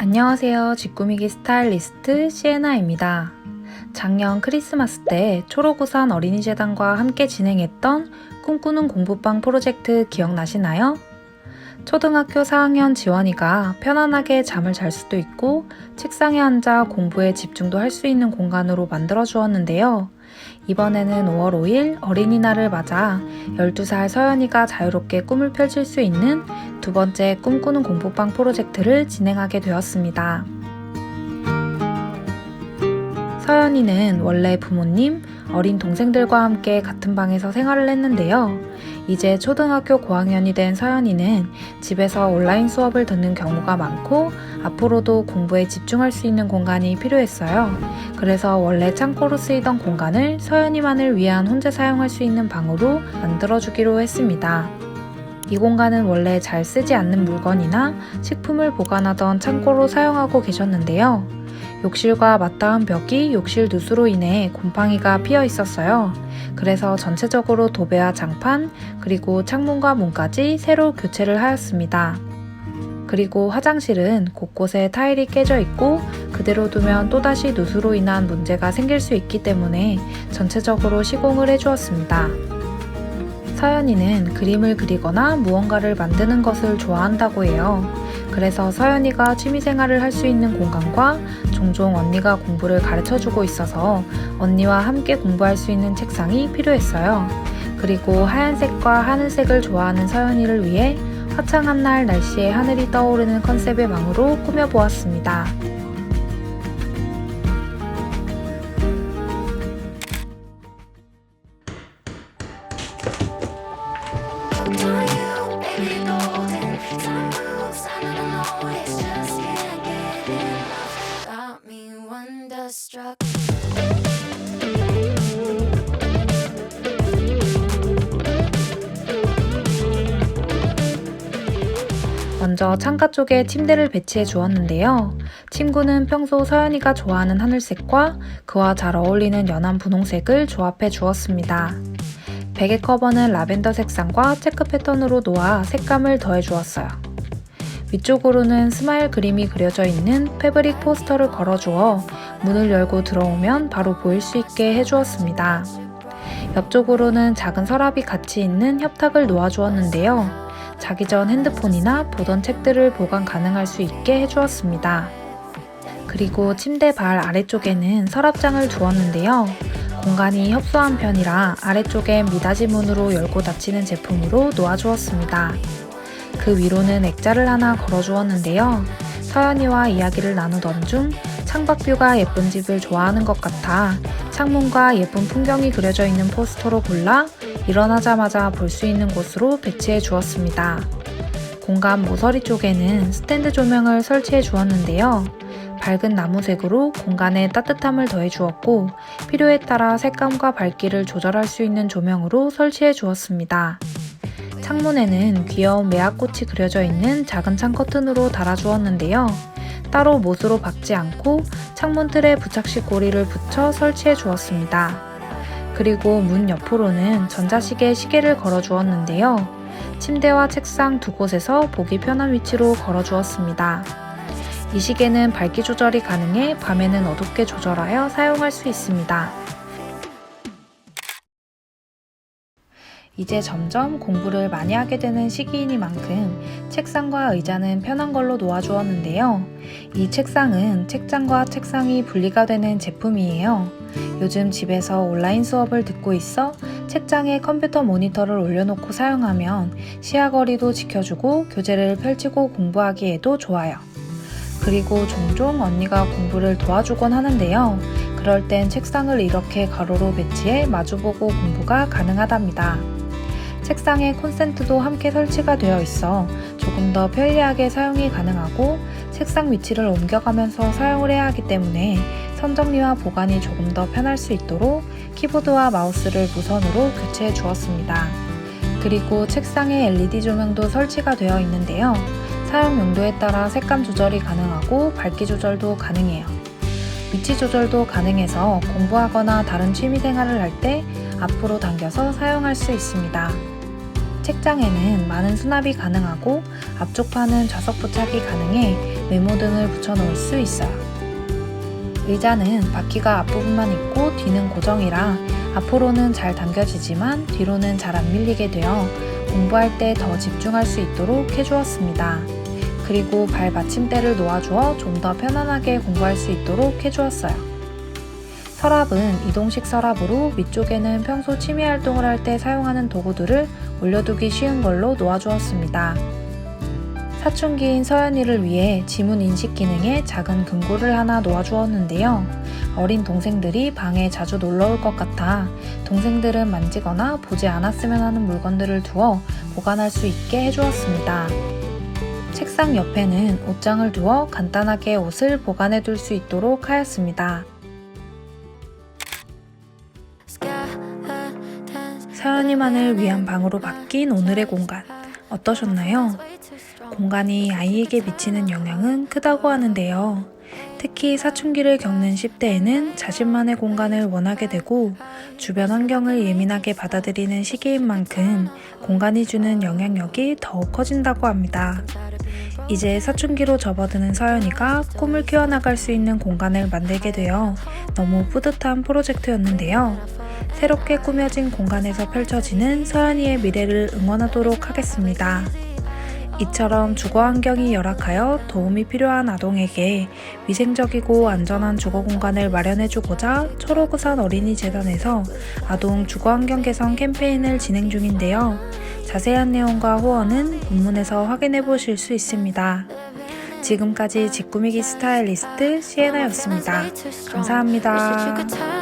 안녕하세요. 쥐꾸미기 스타일리스트 시에나입니다. 작년 크리스마스 때 초록우산 어린이재단과 함께 진행했던 꿈꾸는 공부방 프로젝트 기억나시나요? 초등학교 4학년 지원이가 편안하게 잠을 잘 수도 있고 책상에 앉아 공부에 집중도 할 수 있는 공간으로 만들어 주었는데요. 이번에는 5월 5일 어린이날을 맞아 12살 서연이가 자유롭게 꿈을 펼칠 수 있는 두 번째 꿈꾸는 공부방 프로젝트를 진행하게 되었습니다. 서연이는 원래 부모님, 어린 동생들과 함께 같은 방에서 생활을 했는데요. 이제 초등학교 고학년이 된 서연이는 집에서 온라인 수업을 듣는 경우가 많고 앞으로도 공부에 집중할 수 있는 공간이 필요했어요. 그래서 원래 창고로 쓰이던 공간을 서연이만을 위한 혼자 사용할 수 있는 방으로 만들어주기로 했습니다. 이 공간은 원래 잘 쓰지 않는 물건이나 식품을 보관하던 창고로 사용하고 계셨는데요. 욕실과 맞닿은 벽이 욕실 누수로 인해 곰팡이가 피어 있었어요. 그래서 전체적으로 도배와 장판, 그리고 창문과 문까지 새로 교체를 하였습니다. 그리고 화장실은 곳곳에 타일이 깨져 있고 그대로 두면 또다시 누수로 인한 문제가 생길 수 있기 때문에 전체적으로 시공을 해주었습니다. 서연이는 그림을 그리거나 무언가를 만드는 것을 좋아한다고 해요. 그래서 서연이가 취미생활을 할 수 있는 공간과 종종 언니가 공부를 가르쳐주고 있어서 언니와 함께 공부할 수 있는 책상이 필요했어요. 그리고 하얀색과 하늘색을 좋아하는 서연이를 위해 화창한 날 날씨에 하늘이 떠오르는 컨셉의 방으로 꾸며보았습니다. 먼저 창가 쪽에 침대를 배치해 주었는데요. 침구는 평소 서연이가 좋아하는 하늘색과 그와 잘 어울리는 연한 분홍색을 조합해 주었습니다. 베개 커버는 라벤더 색상과 체크 패턴으로 놓아 색감을 더해 주었어요. 위쪽으로는 스마일 그림이 그려져 있는 패브릭 포스터를 걸어주어 문을 열고 들어오면 바로 보일 수 있게 해주었습니다. 옆쪽으로는 작은 서랍이 같이 있는 협탁을 놓아주었는데요. 자기 전 핸드폰이나 보던 책들을 보관 가능할 수 있게 해주었습니다. 그리고 침대 발 아래쪽에는 서랍장을 두었는데요. 공간이 협소한 편이라 아래쪽엔 미닫이 문으로 열고 닫히는 제품으로 놓아주었습니다. 그 위로는 액자를 하나 걸어주었는데요. 서연이와 이야기를 나누던 중 창밖뷰가 예쁜 집을 좋아하는 것 같아 창문과 예쁜 풍경이 그려져 있는 포스터로 골라 일어나자마자 볼 수 있는 곳으로 배치해 주었습니다. 공간 모서리 쪽에는 스탠드 조명을 설치해 주었는데요. 밝은 나무색으로 공간에 따뜻함을 더해 주었고 필요에 따라 색감과 밝기를 조절할 수 있는 조명으로 설치해 주었습니다. 창문에는 귀여운 매화꽃이 그려져 있는 작은 창 커튼으로 달아주었는데요. 따로 못으로 박지 않고 창문 틀에 부착식 고리를 붙여 설치해 주었습니다. 그리고 문 옆으로는 전자시계 시계를 걸어 주었는데요. 침대와 책상 두 곳에서 보기 편한 위치로 걸어 주었습니다. 이 시계는 밝기 조절이 가능해 밤에는 어둡게 조절하여 사용할 수 있습니다. 이제 점점 공부를 많이 하게 되는 시기이니만큼 책상과 의자는 편한 걸로 놓아주었는데요. 이 책상은 책장과 책상이 분리가 되는 제품이에요. 요즘 집에서 온라인 수업을 듣고 있어 책장에 컴퓨터 모니터를 올려놓고 사용하면 시야거리도 지켜주고 교재를 펼치고 공부하기에도 좋아요. 그리고 종종 언니가 공부를 도와주곤 하는데요. 그럴 땐 책상을 이렇게 가로로 배치해 마주보고 공부가 가능하답니다. 책상에 콘센트도 함께 설치가 되어 있어 조금 더 편리하게 사용이 가능하고 책상 위치를 옮겨가면서 사용을 해야 하기 때문에 선정리와 보관이 조금 더 편할 수 있도록 키보드와 마우스를 무선으로 교체해 주었습니다. 그리고 책상에 LED 조명도 설치가 되어 있는데요. 사용 용도에 따라 색감 조절이 가능하고 밝기 조절도 가능해요. 위치 조절도 가능해서 공부하거나 다른 취미 생활을 할 때 앞으로 당겨서 사용할 수 있습니다. 책장에는 많은 수납이 가능하고 앞쪽 판은 좌석 부착이 가능해 메모등을 붙여 놓을 수 있어요. 의자는 바퀴가 앞부분만 있고 뒤는 고정이라 앞으로는 잘 당겨지지만 뒤로는 잘 안 밀리게 되어 공부할 때 더 집중할 수 있도록 해주었습니다. 그리고 발 받침대를 놓아주어 좀 더 편안하게 공부할 수 있도록 해주었어요. 서랍은 이동식 서랍으로 위쪽에는 평소 취미 활동을 할 때 사용하는 도구들을 올려두기 쉬운 걸로 놓아주었습니다. 사춘기인 서연이를 위해 지문 인식 기능에 작은 금고를 하나 놓아주었는데요. 어린 동생들이 방에 자주 놀러올 것 같아 동생들은 만지거나 보지 않았으면 하는 물건들을 두어 보관할 수 있게 해주었습니다. 책상 옆에는 옷장을 두어 간단하게 옷을 보관해 둘 수 있도록 하였습니다. 서연이만을 위한 방으로 바뀐 오늘의 공간 어떠셨나요? 공간이 아이에게 미치는 영향은 크다고 하는데요. 특히 사춘기를 겪는 10대에는 자신만의 공간을 원하게 되고 주변 환경을 예민하게 받아들이는 시기인 만큼 공간이 주는 영향력이 더욱 커진다고 합니다. 이제 사춘기로 접어드는 서연이가 꿈을 키워나갈 수 있는 공간을 만들게 되어 너무 뿌듯한 프로젝트였는데요. 새롭게 꾸며진 공간에서 펼쳐지는 서연이의 미래를 응원하도록 하겠습니다. 이처럼 주거 환경이 열악하여 도움이 필요한 아동에게 위생적이고 안전한 주거 공간을 마련해주고자 초록우산 어린이재단에서 아동 주거 환경 개선 캠페인을 진행 중인데요. 자세한 내용과 후원은 본문에서 확인해 보실 수 있습니다. 지금까지 집 꾸미기 스타일리스트 시에나였습니다. 감사합니다.